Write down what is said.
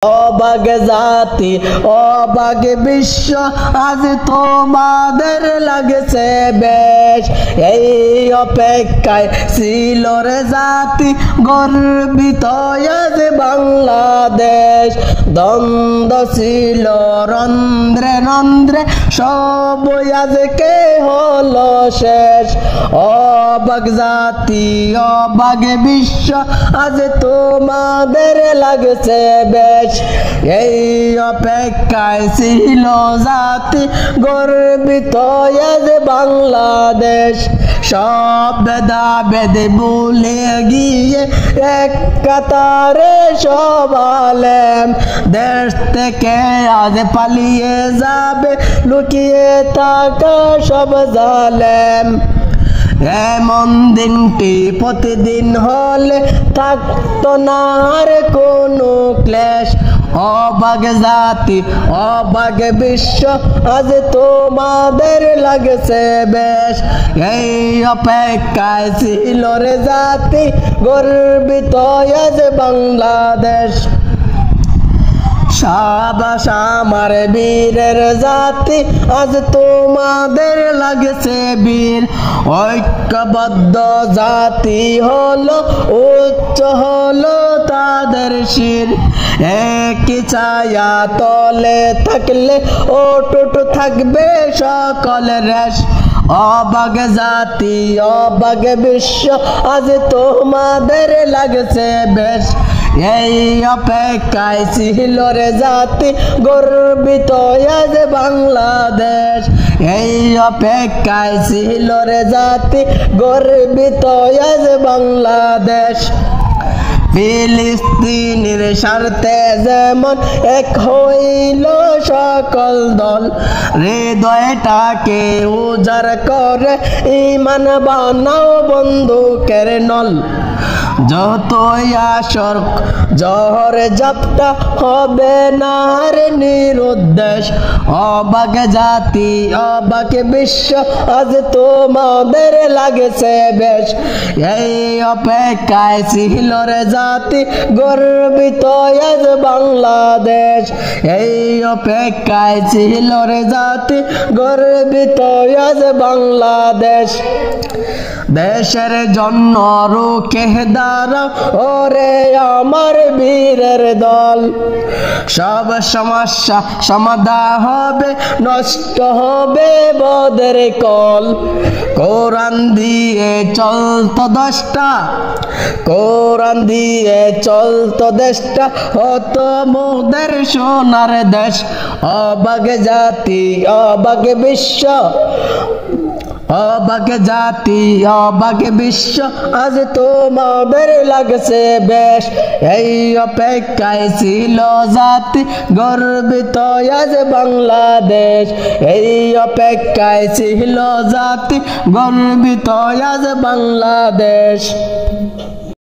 অবাক জাতি অবাক বিশ্ব আজ তোমাদের লাগছে বেশ। এই অপেক্ষায় ছিল রে জাতি গর্বিত আজ বাংলাদেশ। দ্বন্দ্ব ছিল রন্ধ্রে রন্ধ্রে সব আজকে হলো শেষ। অবাক জাতি অবাক বিশ্ব আজ তোমাদের লাগছে বেশ। এই অপেক্ষায় ছিল জাতি গর্বিত আজ বাংলাদেশ। সব ভেদা ভেদে ভুলে গিয়ে এক কাতারে সব আলেম দেশ থেকে আজ পালিয়ে যাবে লুকিয়ে থাকা সব জালেম। এমন দিনটি প্রতিদিন হলে থাকতো না আর কোনো ক্লেশ। অবাক জাতি অবাক বিশ্ব আজ তোমাদের লাগছে বেশ। এই অপেক্ষায় ছিল রে জাতি গর্বিত আজ বাংলাদেশ। সাবাস আমার বীরের জাতি আজ তোমাদের লাগছে বীর। ঐক্যবদ্ধ জাতি হলো উচ্চ হলো তাদের শির। একই ছায়া তলে থাকলে অটুট থাকবে সকল রেশ। অবাক জাতি অবাক বিশ্ব আজ তোমাদের লাগছে বেশ। এই অপেক্ষায় ছিল রে জাতি গর্বিত আজ বাংলাদেশ। এই অপেক্ষায় ছিল রে জাতি গর্বিত আজ বাংলাদেশ। ফিলিস্তিনের স্বার্থে যেমন এক হইল সকল দল, হৃদয়টাকে উজাড় করে ঈমান বানাও বন্দুকের নল। যতই আসর জহর জাপটা হবে না আর নিরুদ্দেশ। অবাক জাতি অবাক বিশ্ব আজ তোমাদের লাগছে বেশ। এই অপেক্ষায় ছিল রে জাতি গর্বিত আজ বাংলাদেশ। এই অপেক্ষায় ছিল রে জাতি গর্বিত আজ বাংলাদেশ। দেশের জন্য রুখে দাঁড়াও ওরে আমার বীরের দল। সব সমস্যা সমাধান হবে নষ্ট হবে বদের কল। কোরআন দিয়ে চলতো দশটা কোরআন দিয়ে চলতো দেশটা হতো মোদের সোনার দেশ। অবাক জাতি অবাক বিশ্ব অবাক জাতি অবাক বিশ্ব আজ তোমাদের লাগছে বেশ। এই অপেক্ষায় ছিল জাতি গর্বিত আজ বাংলাদেশ। এই অপেক্ষায় ছিল জাতি গর্বিত আজ বাংলাদেশ।